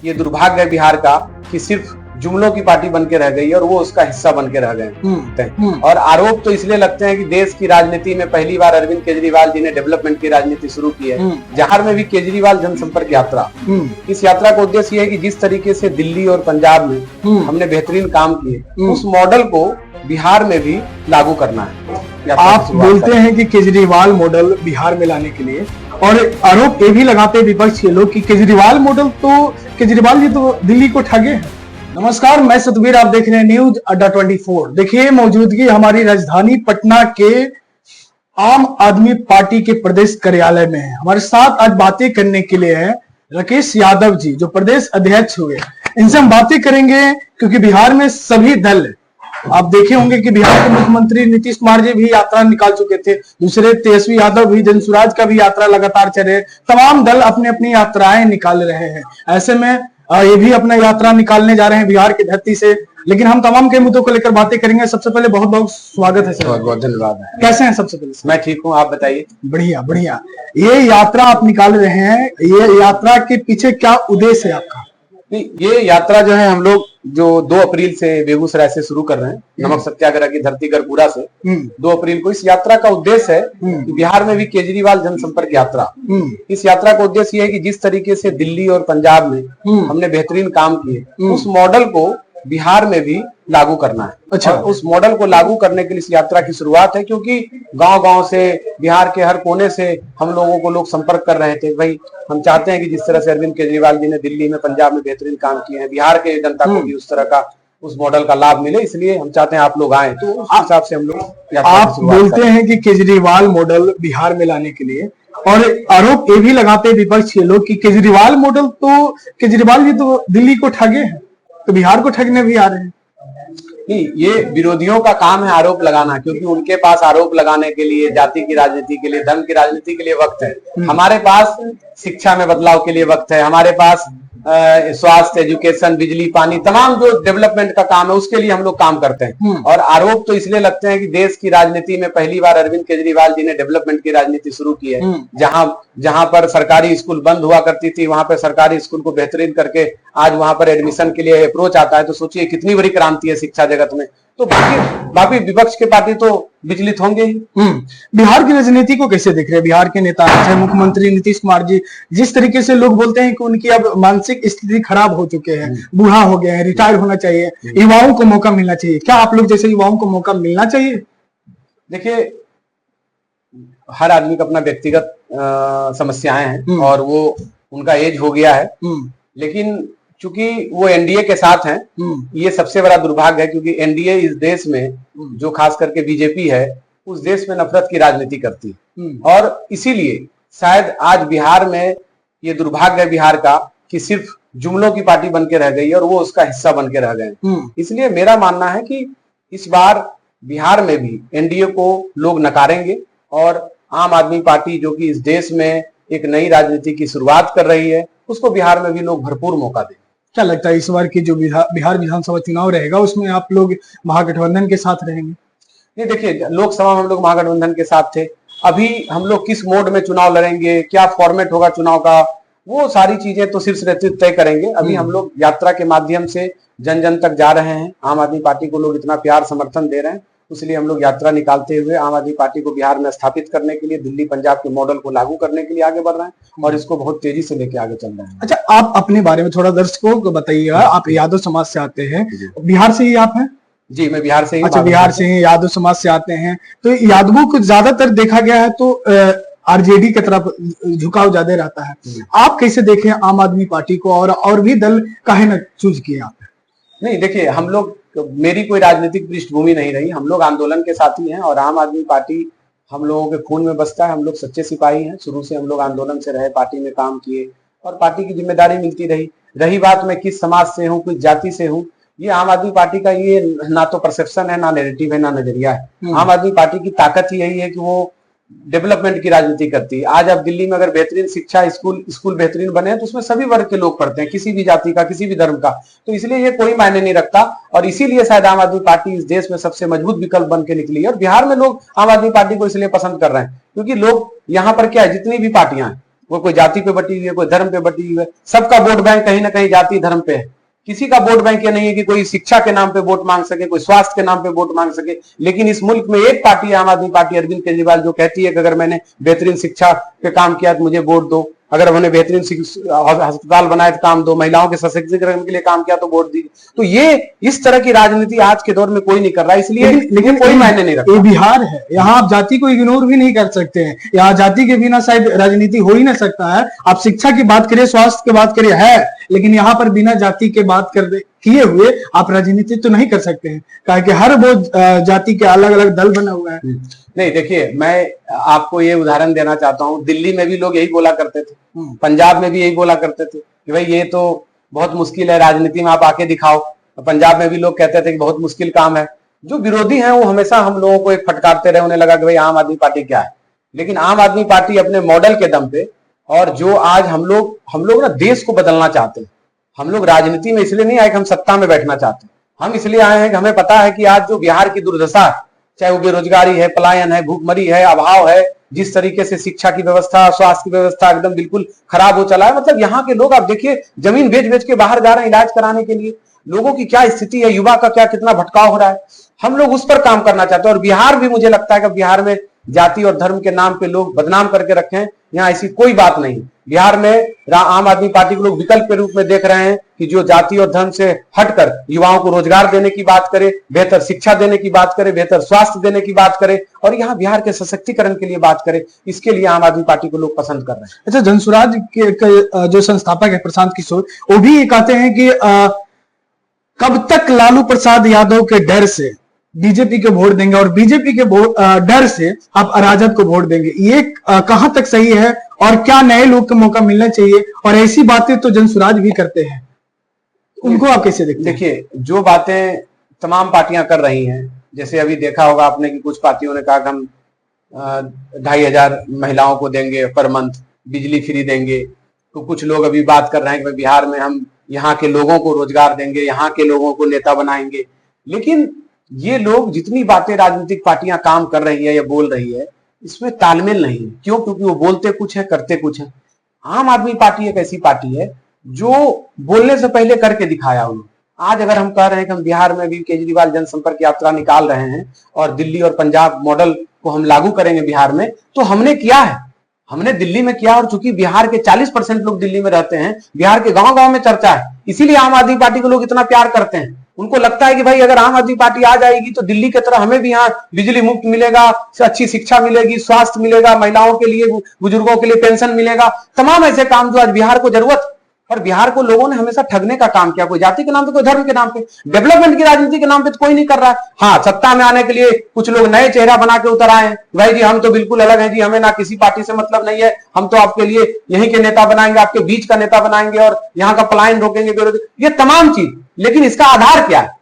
ये दुर्भाग्य है बिहार का कि सिर्फ जुमलों की पार्टी बन के रह गई है और वो उसका हिस्सा बन के रह गए। और आरोप तो इसलिए लगते हैं कि देश की राजनीति में पहली बार अरविंद केजरीवाल जी ने डेवलपमेंट की राजनीति शुरू की है। जहां में भी केजरीवाल जनसंपर्क यात्रा, इस यात्रा का उद्देश्य ये है कि जिस तरीके से दिल्ली और पंजाब में हमने बेहतरीन काम किए, उस मॉडल को बिहार में भी लागू करना है। आप बोलते हैं कि केजरीवाल मॉडल बिहार में लाने के लिए, और आरोप ये भी लगाते विपक्ष के लोग कि केजरीवाल जी तो दिल्ली को ठगे हैं। नमस्कार, मैं सतवीर, आप देख रहे हैं न्यूज अड्डा 24। देखिए, मौजूदगी हमारी राजधानी पटना के आम आदमी पार्टी के प्रदेश कार्यालय में है। हमारे साथ आज बातें करने के लिए है राकेश यादव जी, जो प्रदेश अध्यक्ष हुए। इनसे हम बातें करेंगे क्योंकि बिहार में सभी दल, आप देखे होंगे कि बिहार के मुख्यमंत्री नीतीश कुमार जी भी यात्रा निकाल चुके थे, दूसरे तेजस्वी यादव भी, जनसुराज का भी यात्रा लगातार चल रहे। तमाम दल अपनी अपनी यात्राएं निकाल रहे हैं। ऐसे में ये भी अपना यात्रा निकालने जा रहे हैं बिहार की धरती से। लेकिन हम तमाम के मुद्दों को लेकर बातें करेंगे। सबसे पहले बहुत बहुत स्वागत है सर। बहुत बहुत धन्यवाद। कैसे हैं? सबसे पहले मैं ठीक हूँ, आप बताइए। बढ़िया बढ़िया। ये यात्रा आप निकाल रहे हैं, ये यात्रा के पीछे क्या उद्देश्य है आपका? ये यात्रा जो है हम लोग जो 2 अप्रैल से बेगूसराय से शुरू कर रहे हैं, नमक सत्याग्रह की धरती गढ़पुरा से 2 अप्रैल को। इस यात्रा का उद्देश्य है कि बिहार में भी केजरीवाल जनसंपर्क यात्रा, इस यात्रा का उद्देश्य ये है कि जिस तरीके से दिल्ली और पंजाब में हमने बेहतरीन काम किए, उस मॉडल को बिहार में भी लागू करना है। अच्छा। और उस मॉडल को लागू करने के लिए इस यात्रा की शुरुआत है, क्योंकि गांव-गांव से, बिहार के हर कोने से हम लोगों को लोग संपर्क कर रहे थे। भाई, हम चाहते हैं कि जिस तरह से अरविंद केजरीवाल जी ने दिल्ली में, पंजाब में बेहतरीन काम किए हैं, बिहार के जनता को भी उस तरह का, उस मॉडल का लाभ मिले। इसलिए हम चाहते हैं आप लोग आए, तो उस हिसाब से हम लोग। आप बोलते हैं कि केजरीवाल मॉडल बिहार में लाने के लिए, और आरोप ये भी लगाते विपक्ष के लोग कि केजरीवाल जी तो दिल्ली को ठगे हैं, तो बिहार को ठगने भी आ रहे हैं। नहीं, ये विरोधियों का काम है आरोप लगाना, क्योंकि उनके पास आरोप लगाने के लिए, जाति की राजनीति के लिए, धर्म की राजनीति के लिए वक्त है। हमारे पास शिक्षा में बदलाव के लिए वक्त है, हमारे पास स्वास्थ्य, एजुकेशन, बिजली, पानी, तमाम जो डेवलपमेंट का काम है उसके लिए हम लोग काम करते हैं। और आरोप तो इसलिए लगते हैं कि देश की राजनीति में पहली बार अरविंद केजरीवाल जी ने डेवलपमेंट की राजनीति शुरू की है। जहां पर सरकारी स्कूल बंद हुआ करती थी, वहां पर सरकारी स्कूल को बेहतरीन करके आज वहां पर एडमिशन के लिए अप्रोच आता है। तो सोचिए कितनी बड़ी क्रांति है शिक्षा जगत में। तो बाकी विपक्ष के पार्टी तो विचलित होंगे ही। बिहार की राजनीति को कैसे देख रहे हैं? बिहार के नेता, चाहे मुख्यमंत्री नीतीश कुमार जी, जिस तरीके से लोग बोलते हैं कि उनकी अब मानसिक स्थिति खराब हो चुके हैं, बूढ़ा हो गया है, रिटायर होना चाहिए, युवाओं को मौका मिलना चाहिए। क्या आप लोग जैसे युवाओं को मौका मिलना चाहिए? देखिए, हर आदमी का अपना व्यक्तिगत समस्याएं हैं और वो उनका एज हो गया है। लेकिन चूंकि वो एनडीए के साथ हैं, ये सबसे बड़ा दुर्भाग्य है, क्योंकि एनडीए इस देश में, जो खास करके बीजेपी है, उस देश में नफरत की राजनीति करती है। और इसीलिए शायद आज बिहार में ये दुर्भाग्य है बिहार का कि सिर्फ जुमलों की पार्टी बन के रह गई है और वो उसका हिस्सा बन के रह गए। इसलिए मेरा मानना है कि इस बार बिहार में भी एनडीए को लोग नकारेंगे और आम आदमी पार्टी, जो कि इस देश में एक नई राजनीति की शुरुआत कर रही है, उसको बिहार में भी लोग भरपूर मौका देंगे। क्या लगता है इस बार की जो बिहार विधानसभा चुनाव रहेगा, उसमें आप लोग महागठबंधन के साथ रहेंगे? नहीं, देखिए, लोकसभा में हम लोग महागठबंधन के साथ थे। अभी हम लोग किस मोड में चुनाव लड़ेंगे, क्या फॉर्मेट होगा चुनाव का, वो सारी चीजें तो शीर्ष नेतृत्व तय करेंगे। अभी हम लोग यात्रा के माध्यम से जन जन तक जा रहे हैं। आम आदमी पार्टी को लोग इतना प्यार समर्थन दे रहे हैं, इसलिए हम लोग यात्रा निकालते हुए आम आदमी पार्टी को बिहार में स्थापित करने के लिए, दिल्ली पंजाब के मॉडल को लागू करने के लिए आगे बढ़ रहे हैं और इसको बहुत तेजी से लेके आगे चल रहे हैं। अच्छा, आप अपने बारे में थोड़ा दर्शकों को बताइएगा। आप यादव समाज से आते हैं, बिहार से ही आप हैं? जी, मैं बिहार से ही। अच्छा, बिहार से ही, यादव समाज से आते हैं। तो यादवों को ज्यादातर देखा गया है तो आरजेडी की तरफ झुकाव ज्यादा रहता है। आप कैसे देखें आम आदमी पार्टी को, और भी दल काहे न चूज किए आप? नहीं, देखिए, हम लोग, मेरी कोई राजनीतिक पृष्ठभूमि नहीं रही, हम लोग आंदोलन के साथी हैं और आम आदमी पार्टी हम लोगों के खून में बसता है। हम लोग सच्चे सिपाही हैं, शुरू से हम लोग आंदोलन से रहे, पार्टी में काम किए और पार्टी की जिम्मेदारी मिलती रही। रही बात मैं किस समाज से हूँ, किस जाति से हूँ, ये आम आदमी पार्टी का ये ना तो परसेप्शन है, ना नैरेटिव है, ना नजरिया है। आम आदमी पार्टी की ताकत ही यही है कि वो डेवलपमेंट की राजनीति करती है। आज आप दिल्ली में अगर बेहतरीन शिक्षा, स्कूल बेहतरीन बने तो उसमें सभी वर्ग के लोग पढ़ते हैं, किसी भी जाति का, किसी भी धर्म का। तो इसलिए ये कोई मायने नहीं रखता और इसीलिए शायद आम आदमी पार्टी इस देश में सबसे मजबूत विकल्प बन के निकली है। और बिहार में लोग आम आदमी पार्टी को इसलिए पसंद कर रहे हैं क्योंकि लोग यहाँ पर क्या है, जितनी भी पार्टियां हैं वो कोई जाति पे बटी हुई है, कोई धर्म पे बटी हुई है। सबका वोट बैंक कहीं ना कहीं जाति धर्म पे है। किसी का वोट बैंक ये नहीं है कि कोई शिक्षा के नाम पे वोट मांग सके, कोई स्वास्थ्य के नाम पे वोट मांग सके। लेकिन इस मुल्क में एक पार्टी है, आम आदमी पार्टी, अरविंद केजरीवाल, जो कहती है कि अगर मैंने बेहतरीन शिक्षा पे काम किया तो मुझे वोट दो, अगर हमने बेहतरीन अस्पताल बनाए तो काम दो, महिलाओं के सशक्तिकरण के लिए काम किया तो वोट दीजिए। तो ये इस तरह की राजनीति आज के दौर में कोई नहीं कर रहा, इसलिए लेकिन कोई मायने नहीं रखता। ये बिहार है, यहाँ आप जाति को इग्नोर भी नहीं कर सकते हैं। यहाँ जाति के बिना शायद राजनीति हो ही ना सकता है। आप शिक्षा की बात करिए, स्वास्थ्य की बात करिए, है, लेकिन यहाँ पर बिना जाति के बात किए हुए आप राजनीति तो नहीं कर सकते हैं, क्योंकि हर वो जाति के अलग अलग दल बना हुआ है। नहीं, देखिए, मैं आपको ये उदाहरण देना चाहता हूँ। दिल्ली में भी लोग यही बोला करते थे, पंजाब में भी यही बोला करते थे कि भाई ये तो बहुत मुश्किल है, राजनीति में आप आके दिखाओ। पंजाब में भी लोग कहते थे कि बहुत मुश्किल काम है। जो विरोधी हैं वो हमेशा हम लोगों को एक फटकारते रहे, उन्हें लगा कि भाई आम आदमी पार्टी क्या है। लेकिन आम आदमी पार्टी अपने मॉडल के दम पे, और जो आज हम लोग ना देश को बदलना चाहते हैं। हम लोग राजनीति में इसलिए नहीं आए कि हम सत्ता में बैठना चाहते हैं, हम इसलिए आए हैं कि हमें पता है कि आज जो बिहार की दुर्दशा, चाहे वो बेरोजगारी है, पलायन है, भूखमरी है, अभाव है, जिस तरीके से शिक्षा की व्यवस्था, स्वास्थ्य की व्यवस्था एकदम बिल्कुल खराब हो चला है। मतलब यहाँ के लोग आप देखिए, जमीन बेच बेच के बाहर जा रहे हैं इलाज कराने के लिए। लोगों की क्या स्थिति है, युवा का क्या कितना भटकाव हो रहा है। हम लोग उस पर काम करना चाहते हैं। और बिहार भी, मुझे लगता है कि बिहार में जाति और धर्म के नाम पे लोग बदनाम करके रखे हैं, यहाँ ऐसी कोई बात नहीं। बिहार में आम आदमी पार्टी को लोग विकल्प के रूप में देख रहे हैं कि जो जाति और धर्म से हटकर युवाओं को रोजगार देने की बात करे, बेहतर शिक्षा देने की बात करे, बेहतर स्वास्थ्य देने की बात करे, और यहाँ बिहार के सशक्तिकरण के लिए बात करे। इसके लिए आम आदमी पार्टी को लोग पसंद कर रहे हैं। अच्छा, जनसुराज के जो संस्थापक है प्रशांत किशोर, वो भी ये कहते हैं कि कब तक लालू प्रसाद यादव के डर से बीजेपी को वोट देंगे और बीजेपी के डर से आप अराजक को वोट देंगे। ये कहां तक सही है और क्या नए लोग को मौका मिलना चाहिए? और ऐसी बातें तो जनसुराज भी करते हैं, उनको आप कैसे देखते हैं? देखिए, जो बातें तमाम पार्टियां कर रही हैं, जैसे अभी देखा होगा आपने कि कुछ पार्टियों ने कहा कि हम 2500 महिलाओं को देंगे पर मंथ, बिजली फ्री देंगे। तो कुछ लोग अभी बात कर रहे हैं कि बिहार में हम यहाँ के लोगों को रोजगार देंगे, यहाँ के लोगों को नेता बनाएंगे। लेकिन ये लोग जितनी बातें राजनीतिक पार्टियां काम कर रही है या बोल रही है, इसमें तालमेल नहीं है। क्यों? क्योंकि वो बोलते कुछ है, करते कुछ है। आम आदमी पार्टी एक ऐसी पार्टी है जो बोलने से पहले करके दिखाया उन्होंने। आज अगर हम कह रहे हैं कि हम बिहार में भी केजरीवाल जनसंपर्क यात्रा निकाल रहे हैं और दिल्ली और पंजाब मॉडल को हम लागू करेंगे बिहार में, तो हमने किया है, हमने दिल्ली में किया। और चूंकि बिहार के 40% लोग दिल्ली में रहते हैं, बिहार के गांव गांव में चर्चा है, इसीलिए आम आदमी पार्टी को लोग इतना प्यार करते हैं। उनको लगता है कि भाई अगर आम आदमी पार्टी आ जाएगी तो दिल्ली की तरह हमें भी यहाँ बिजली मुफ्त मिलेगा, अच्छी शिक्षा मिलेगी, स्वास्थ्य मिलेगा, महिलाओं के लिए, बुजुर्गों के लिए पेंशन मिलेगा, तमाम ऐसे काम जो आज बिहार को जरूरत। और बिहार को लोगों ने हमेशा ठगने का काम किया, कोई जाति के नाम पे, कोई धर्म के नाम पे, डेवलपमेंट की राजनीति के नाम पे तो कोई नहीं कर रहा है। हाँ, सत्ता में आने के लिए कुछ लोग नए चेहरा बना के उतर आए हैं, भाई जी हम तो बिल्कुल अलग हैं जी, हमें ना किसी पार्टी से मतलब नहीं है, हम तो आपके लिए यहीं के नेता बनाएंगे, आपके बीच का नेता बनाएंगे और यहाँ का पलायन रोकेंगे, ये तमाम चीज। लेकिन इसका आधार क्या है?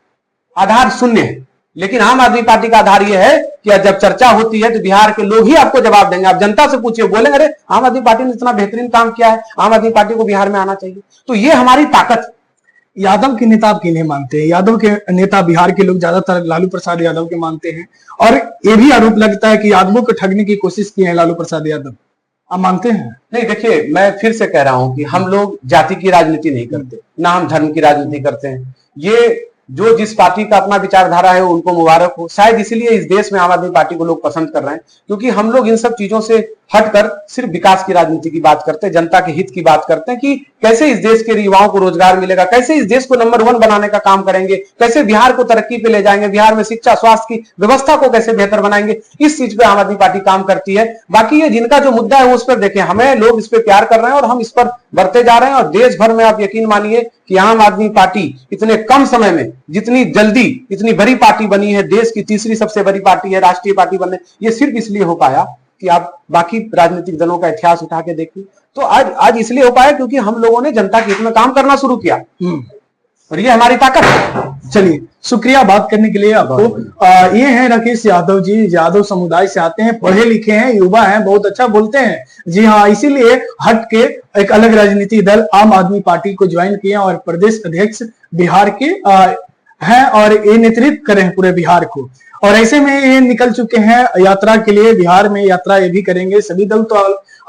आधार शून्य है। लेकिन आम आदमी पार्टी का आधार यह है कि जब चर्चा होती है तो बिहार के लोग ही आपको जवाब देंगे। आप जनता से पूछिए, बोलेंगे अरे आम आदमी पार्टी ने इतना बेहतरीन काम किया है, आम आदमी पार्टी को बिहार में आना चाहिए। तो ये हमारी ताकत। यादव के नेता आप किन्हें मानते हैं? यादव के नेता बिहार के लोग ज्यादातर लालू प्रसाद यादव के मानते हैं, और ये भी आरोप लगता है कि यादवों को ठगने की कोशिश की है लालू प्रसाद यादव। आप मानते हैं? नहीं, देखिए, मैं फिर से कह रहा हूं कि हम लोग जाति की राजनीति नहीं करते, ना हम धर्म की राजनीति करते हैं। ये जो जिस पार्टी का अपना विचारधारा है उनको मुबारक हो। शायद इसलिए इस देश में आम आदमी पार्टी को लोग पसंद कर रहे हैं, क्योंकि हम लोग इन सब चीजों से हटकर सिर्फ विकास की राजनीति की बात करते हैं, जनता के हित की बात करते हैं कि कैसे इस देश के युवाओं को रोजगार मिलेगा, कैसे इस देश को नंबर 1 बनाने का काम करेंगे, कैसे बिहार को तरक्की पे ले जाएंगे, बिहार में शिक्षा स्वास्थ्य की व्यवस्था को कैसे बेहतर बनाएंगे। इस चीज पे आम आदमी पार्टी काम करती है। बाकी ये जिनका जो मुद्दा है वो उस पर देखें, हमें लोग इस पे प्यार कर रहे हैं और हम इस पर बढ़ते जा रहे हैं। और देश भर में आप यकीन मानिए कि आम आदमी पार्टी इतने कम समय में जितनी जल्दी इतनी बड़ी पार्टी बनी है, देश की तीसरी सबसे बड़ी पार्टी है, राष्ट्रीय पार्टी बनने, ये सिर्फ इसलिए हो पाया कि आप बाकी राजनीतिक दलों का इतिहास उठा के देखिए तो आज इसलिए हो पाया क्योंकि हम लोगों ने जनता के हित में काम करना शुरू किया, और ये हमारी ताकत है। चलिए, शुक्रिया बात करने के लिए आपको। ये हैं राकेश यादव जी, यादव समुदाय से आते हैं, पढ़े लिखे हैं, युवा हैं, बहुत अच्छा बोलते हैं। जी हाँ, इसीलिए हट के एक अलग राजनीतिक दल आम आदमी पार्टी को ज्वाइन किए और प्रदेश अध्यक्ष बिहार के हैं और ये नेतृत्व करें पूरे बिहार को। और ऐसे में ये निकल चुके हैं यात्रा के लिए, बिहार में यात्रा ये भी करेंगे। सभी दल तो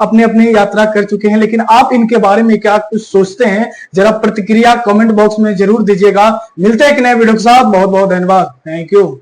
अपनी अपनी यात्रा कर चुके हैं, लेकिन आप इनके बारे में क्या कुछ सोचते हैं, जरा प्रतिक्रिया कमेंट बॉक्स में जरूर दीजिएगा। मिलते हैं एक नए वीडियो के साथ। बहुत बहुत धन्यवाद। Thank you.